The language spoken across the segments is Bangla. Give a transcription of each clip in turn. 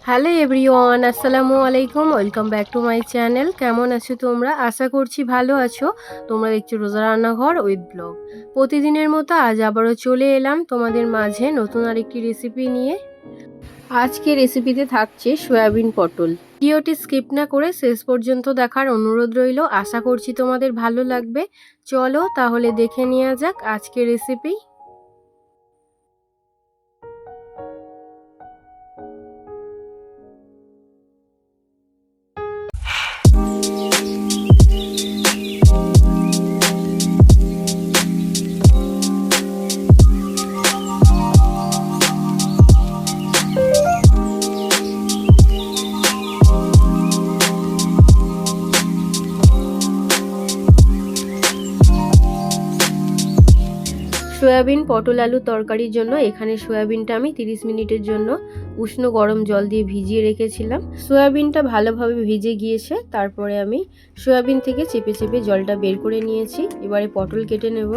হ্যালো এভরিওয়ান, আসসালামু আলাইকুম। Welcome back to my channel. কেমন আছো তোমরা? আশা করছি ভালো আছো। তোমরা দেখছো রোজা রান্নাঘর উইথ ব্লগ। প্রতিদিনের মতো আজ আবারও চলে এলাম তোমাদের মাঝে নতুন আরেকটি রেসিপি নিয়ে। আজকে রেসিপিতে থাকছে সয়াবিন পটল। ভিডিওটি স্কিপ না করে শেষ পর্যন্ত দেখার অনুরোধ রইল। আশা করছি তোমাদের ভালো লাগবে। চলো তাহলে দেখে নেওয়া যাক আজকের রেসিপি। সয়াবিন পটল আলু তরকারির জন্য এখানে সয়াবিনটা আমি 30 মিনিটের জন্য উষ্ণ গরম জল দিয়ে ভিজিয়ে রেখেছিলাম। সয়াবিনটা ভালোভাবে ভিজে গিয়েছে, তারপরে আমি সয়াবিন থেকে চেপে চেপে জলটা বের করে নিয়েছি। এবারে পটল কেটে নেব।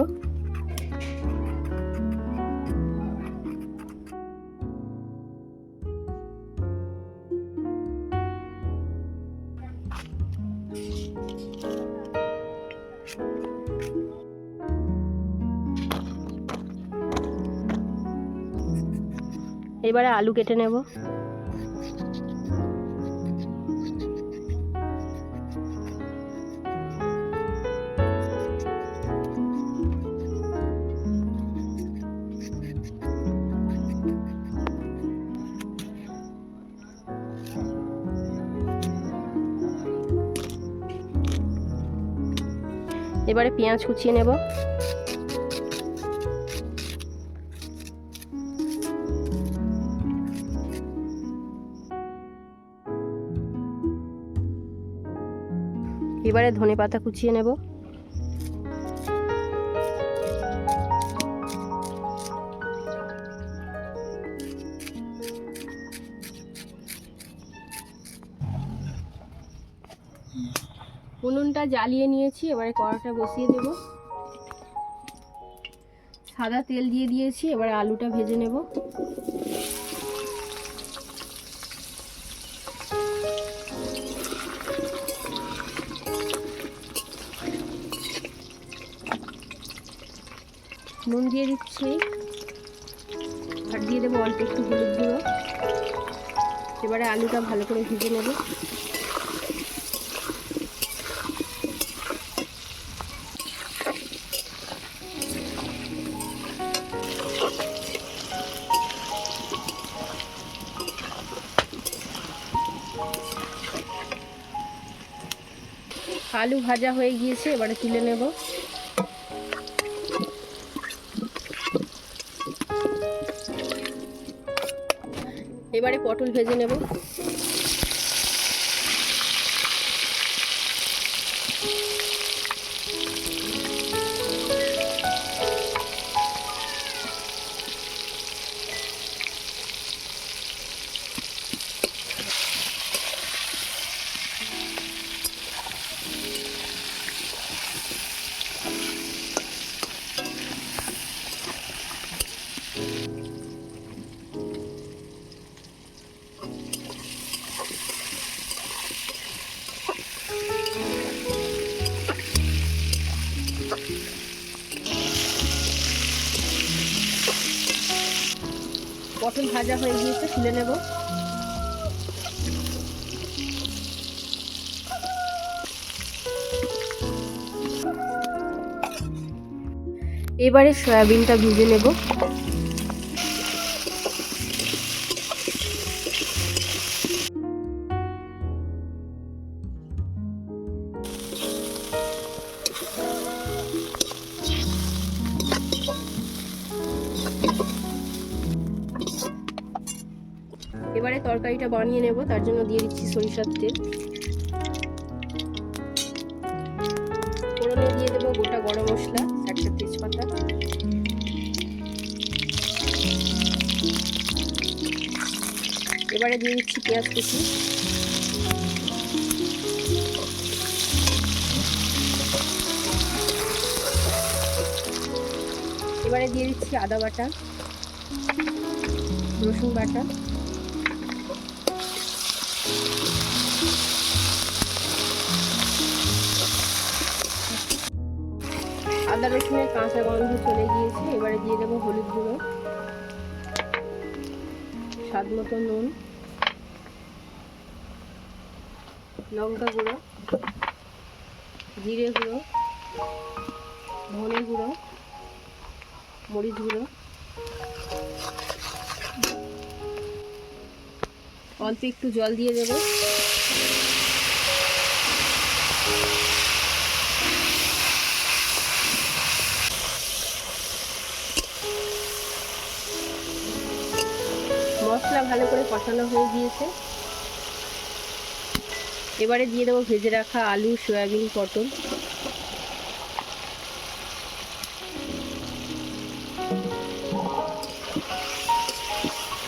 এবারে আলু কেটে নেব। এবারে পেঁয়াজ কুচিয়ে নেব। এবারে ধনেপাতা কুচিয়ে নেব। উনুনটা জ্বালিয়ে নিয়েছি, এবারে কড়াটা বসিয়ে দেব। সাদা তেল দিয়ে দিয়েছি, এবারে আলুটা ভেজে নেব। নুন দিয়ে দিচ্ছি, আর দিয়ে দেবো অল্প একটু হলুদ গুঁড়ো। এবারে আলুটা ভালো করে ভেজে নেব। আলু ভাজা হয়ে গিয়েছে, এবারে তুলে নেব। এবারে পটল ভেজে নেব। পটল ভাজা হয়ে গিয়েছে, তুলে নেব। এবারে সয়াবিনটা ভেজে নেব। এবারে তরকারিটা বানিয়ে নেব, তার জন্য দিয়ে দিচ্ছি সরিষার তেল। ফোড়নে দিয়ে দেবো গোটা গরম মশলা, একটা তেজপাতা। এবারে দিয়ে দিচ্ছি পেঁয়াজ কুচি। এবারে দিয়ে দিচ্ছি আদা বাটা, রসুন বাটা, আদা রসুনের কাঁচা গন্ধ চলে গিয়েছে। এবারে দিয়ে দেবো হলুদ গুঁড়ো, স্বাদ মতো নুন, লঙ্কা গুঁড়ো, জিরে গুঁড়ো, ধনে গুঁড়ো, মরিচ গুঁড়ো, অল্প একটু জল দিয়ে দেবো। মশলা ভালো করে কষানো হয়ে গিয়েছে। এবারে দিয়ে দেবো ভেজে রাখা আলু, সয়াবিন, পটল।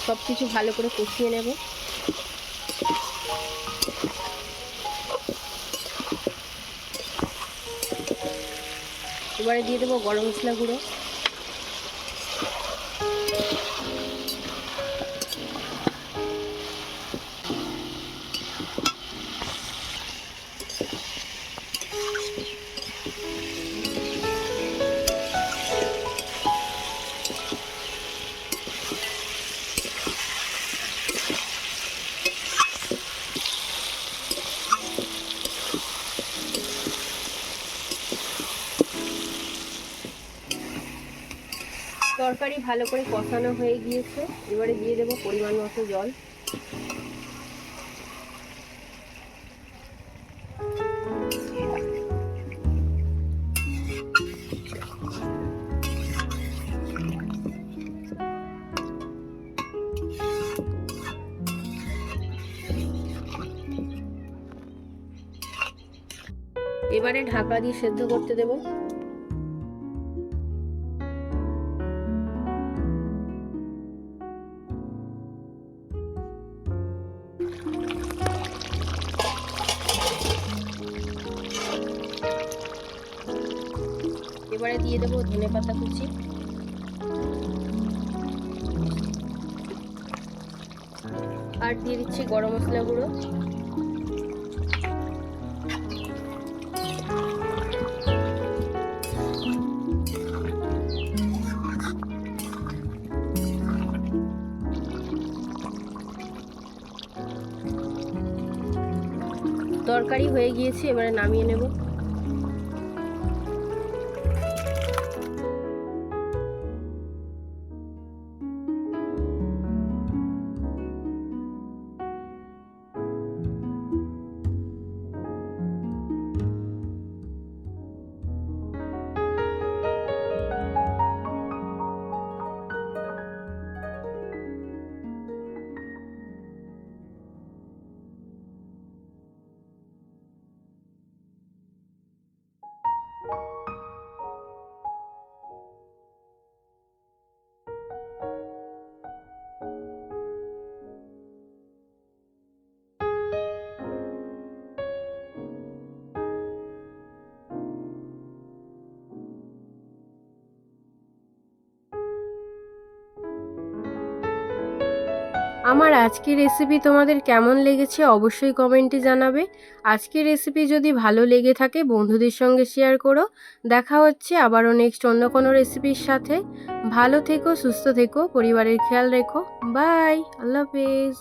সব কিছু ভালো করে কষিয়ে নেব। এবারে দিয়ে দেবো গরম মশলা গুঁড়ো, তরকারি ভালো করে কষানো হয়ে গিয়েছে। এবারে দিয়ে দেবো পরিমাণ মতো জল। এবারে ঢাকা দিয়ে সেদ্ধ করতে দেবো। এবারে দিয়ে দেবো ধনেপাতা কুচি, আর দিয়ে দিচ্ছি গরম মশলা গুঁড়ো। তরকারি হয়ে গিয়েছে, এবারে নামিয়ে নেব। আমার আজকের রেসিপি তোমাদের কেমন লেগেছে অবশ্যই কমেন্টে জানাবে। আজকের রেসিপি যদি ভালো লেগে থাকে বন্ধুদের সঙ্গে শেয়ার করো। দেখা হচ্ছে আবারও নেক্সট অন্য কোনো রেসিপির সাথে। ভালো থেকো, সুস্থ থেকো, পরিবারের খেয়াল রেখো। বাই, আল্লাহ হাফেজ।